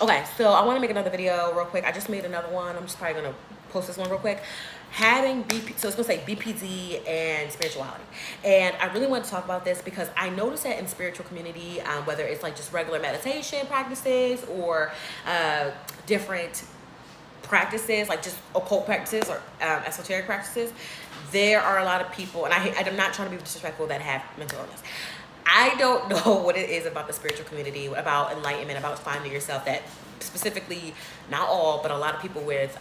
Okay, so I want to make another video real quick. I just made another one. I'm just probably going to post this one real quick. Having BP, so it's going to say BPD and spirituality. And I really want to talk about this because I noticed that in spiritual community, whether it's like just regular meditation practices or different practices, like just occult practices or esoteric practices, there are a lot of people, and I'm not trying to be disrespectful, that have mental illness. I don't know what it is about the spiritual community, about enlightenment, about finding yourself, that specifically, not all, but a lot of people with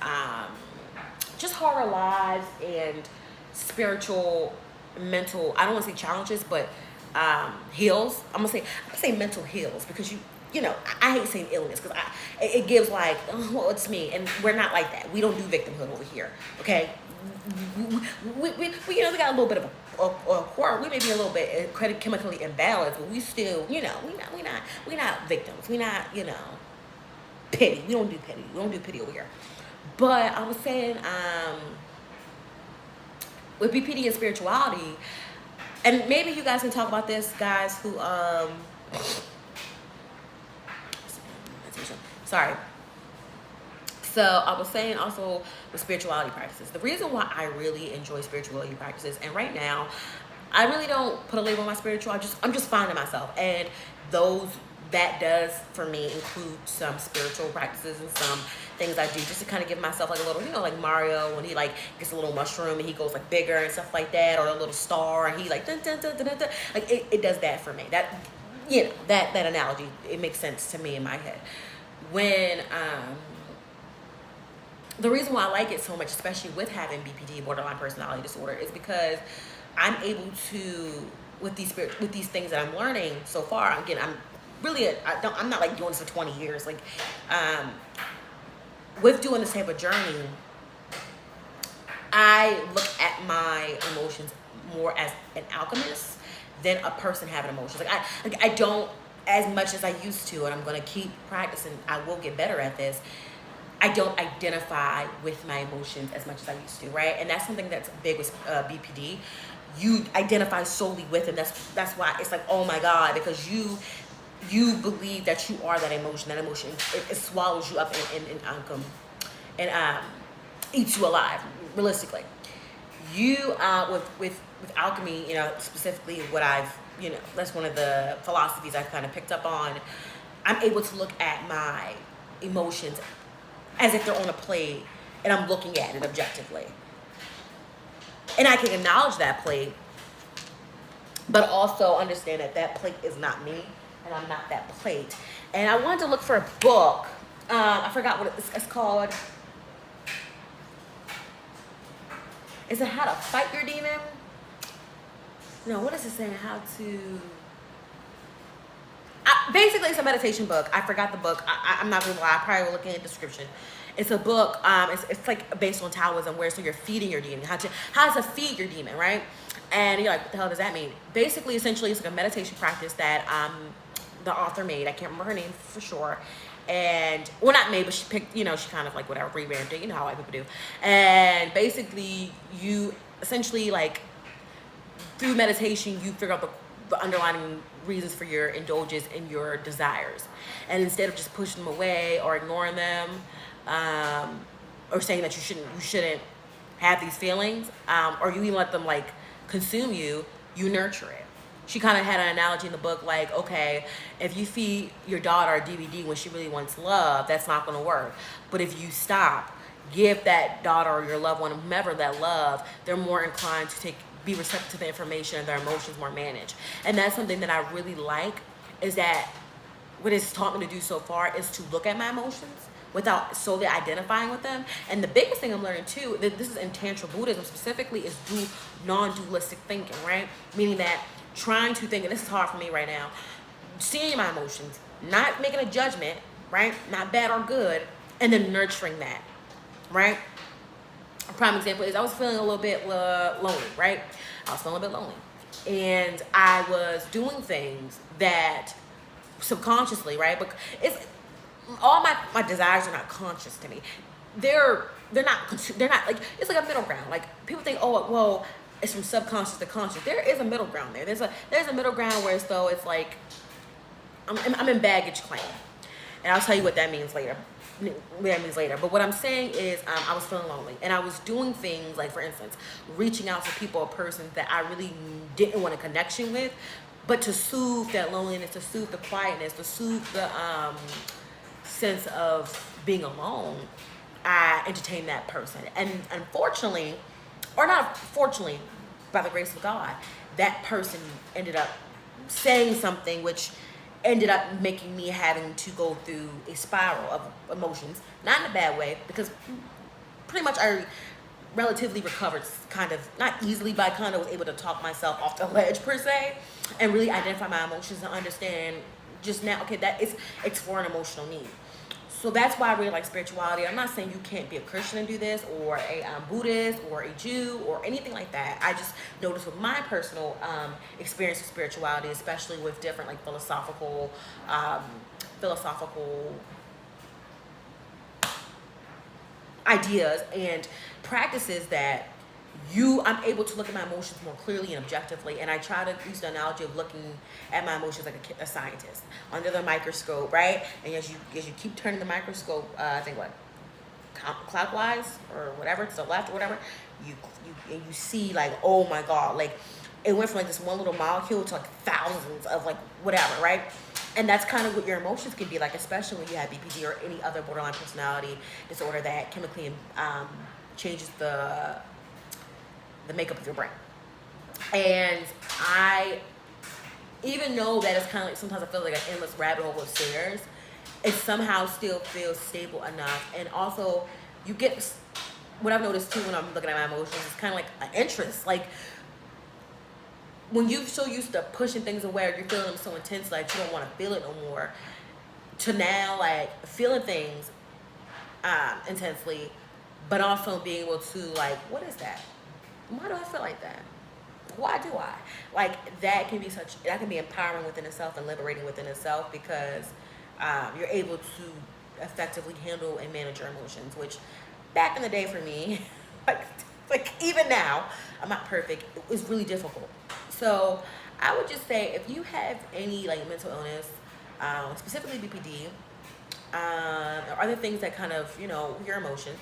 just harder lives and spiritual, mental, I don't want to say challenges, but heals. I'm gonna say mental heals, because you know, I hate saying illness because it gives like, oh, well, it's me, and we're not like that. We don't do victimhood over here, okay? We you know, we got a little bit of a quirk. We may be a little bit chemically imbalanced, but we still, you know, we not victims. We not, you know, pity. We don't do pity. We don't do pity over here. But I was saying, with BPD and spirituality, and maybe you guys can talk about this, guys who sorry. So I was saying also with spirituality practices, the reason why I really enjoy spirituality practices, and right now I really don't put a label on my spiritual, I'm just finding myself, and those that does for me include some spiritual practices and some things I do just to kind of give myself like a little, you know, like Mario when he like gets a little mushroom and he goes like bigger and stuff like that, or a little star and he like dun, dun, dun, dun, dun, dun. Like it does that for me. That, you know, that analogy, it makes sense to me in my head. When the reason why I like it so much, especially with having BPD, borderline personality disorder, is because I'm able to, with these things that I'm learning so far. Again, I'm really I'm not like doing this for 20 years. Like, with doing this type of journey, I look at my emotions more as an alchemist than a person having emotions. I don't, as much as I used to, and I'm gonna keep practicing. I will get better at this. I don't identify with my emotions as much as I used to, right? And that's something that's big with BPD. You identify solely with them. That's why it's like, oh my God, because you believe that you are that emotion. That emotion, it swallows you up and eats you alive, realistically. You with alchemy, you know, specifically what I've, you know, that's one of the philosophies I've kind of picked up on. I'm able to look at my emotions as if they're on a plate and I'm looking at it objectively. And I can acknowledge that plate, but also understand that that plate is not me and I'm not that plate. And I wanted to look for a book. I forgot what it's called. Is it How to Fight Your Demon? No, what is it saying? How to... basically, it's a meditation book. I forgot the book. I'm not gonna lie. I probably will look in the description. It's a book. It's like based on Taoism, where so you're feeding your demon. How to feed your demon, right? And you're like, what the hell does that mean? Basically, essentially, it's like a meditation practice that the author made. I can't remember her name for sure. And, well, not made, but she picked, you know, she kind of like whatever, revamped it. You know how white people do. And basically, you essentially, like, through meditation, you figure out the underlying reasons for your indulgence and your desires. And instead of just pushing them away or ignoring them, or saying that you shouldn't have these feelings, or you even let them like consume you, you nurture it. She kind of had an analogy in the book, like, okay, if you feed your daughter a DVD when she really wants love, that's not going to work. But if you stop, give that daughter or your loved one, whomever, that love, they're more inclined to be receptive to the information and their emotions more managed. And that's something that I really like, is that what it's taught me to do so far is to look at my emotions without solely identifying with them. And the biggest thing I'm learning too, that this is in Tantra Buddhism specifically, is non-dualistic thinking, right? Meaning that trying to think, and this is hard for me right now, seeing my emotions, not making a judgment, right? Not bad or good, and then nurturing that, right? A prime example is I was feeling a little bit lonely, right? I was feeling a bit lonely. And I was doing things that subconsciously, right? But it's all my desires are not conscious to me. They're not like, it's like a middle ground. Like, people think, oh, well, it's from subconscious to conscious. There is a middle ground there. There's a middle ground where it's like I'm in baggage claim. And I'll tell you what that means later. But what I'm saying is, I was feeling lonely, and I was doing things like, for instance, reaching out to people or persons that I really didn't want a connection with, but to soothe that loneliness, to soothe the quietness, to soothe the sense of being alone, I entertained that person. And unfortunately, or not fortunately, by the grace of God, that person ended up saying something which ended up making me having to go through a spiral of emotions, not in a bad way, because pretty much I relatively recovered, kind of, not easily, but I kind of was able to talk myself off the ledge per se, and really identify my emotions and understand just now, okay, that it's for an emotional need. So that's why I really like spirituality. I'm not saying you can't be a Christian and do this, or a Buddhist, or a Jew, or anything like that. I just noticed with my personal experience with spirituality, especially with different like philosophical ideas and practices, that I'm able to look at my emotions more clearly and objectively. And I try to use the analogy of looking at my emotions like a scientist under the microscope, right? And as you keep turning the microscope, I think what, clockwise or whatever, to the left or whatever, you see like, oh my God, like it went from like this one little molecule to like thousands of like whatever, right? And that's kind of what your emotions can be like, especially when you have BPD or any other borderline personality disorder that chemically changes the makeup of your brain. And I, even though that it's kind of like, sometimes I feel like an endless rabbit hole of stairs, it somehow still feels stable enough. And also, you get, what I've noticed too when I'm looking at my emotions is kind of like an interest. Like, when you're so used to pushing things away, or you're feeling them so intense, like you don't want to feel it no more, to now like feeling things intensely, but also being able to like, what is that? Why do I feel like that? Why do I? Like, that can be empowering within itself and liberating within itself, because you're able to effectively handle and manage your emotions, which back in the day for me, like even now, I'm not perfect, it was really difficult. So I would just say, if you have any like mental illness, specifically BPD, or other things that kind of, your emotions,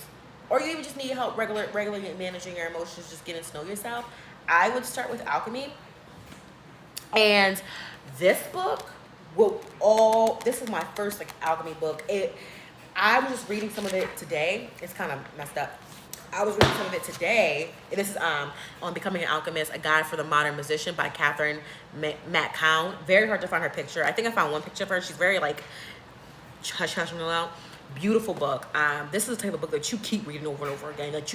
or you even just need help regularly managing your emotions, just getting to know yourself, I would start with alchemy. And this book this is my first like alchemy book. I was just reading some of it today. It's kind of messed up. I was reading some of it today. This is on Becoming an Alchemist, A Guide for the Modern Musician by Catherine McCown. Very hard to find her picture. I think I found one picture of her. She's very like hush hush and out. Beautiful book. This is the type of book that you keep reading over and over again. That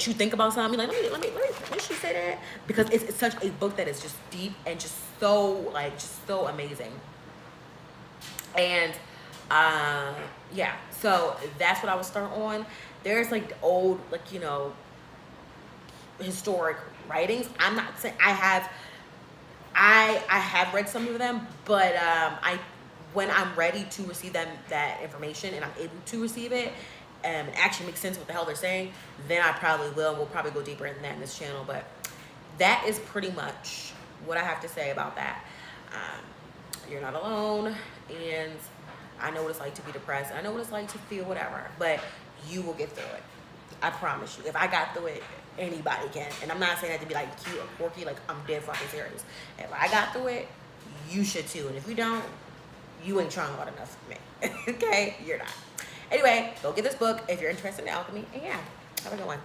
you think about something like, let me she say that, because it's such a book that is just deep and just so amazing. And yeah, so that's what I would start on. There's like the old, like, historic writings. I'm not saying I have read some of them, but when I'm ready to receive that information and I'm able to receive it, and it actually makes sense what the hell they're saying, then I probably will. We'll probably go deeper into that in this channel. But that is pretty much what I have to say about that. You're not alone, and I know what it's like to be depressed. I know what it's like to feel whatever, but you will get through it. I promise you. If I got through it, anybody can. And I'm not saying that to be like cute or quirky, like I'm dead fucking serious. If I got through it, you should too. And if you don't, you ain't trying hard enough for me. Okay? You're not. Anyway, go get this book if you're interested in alchemy. And yeah, have a good one.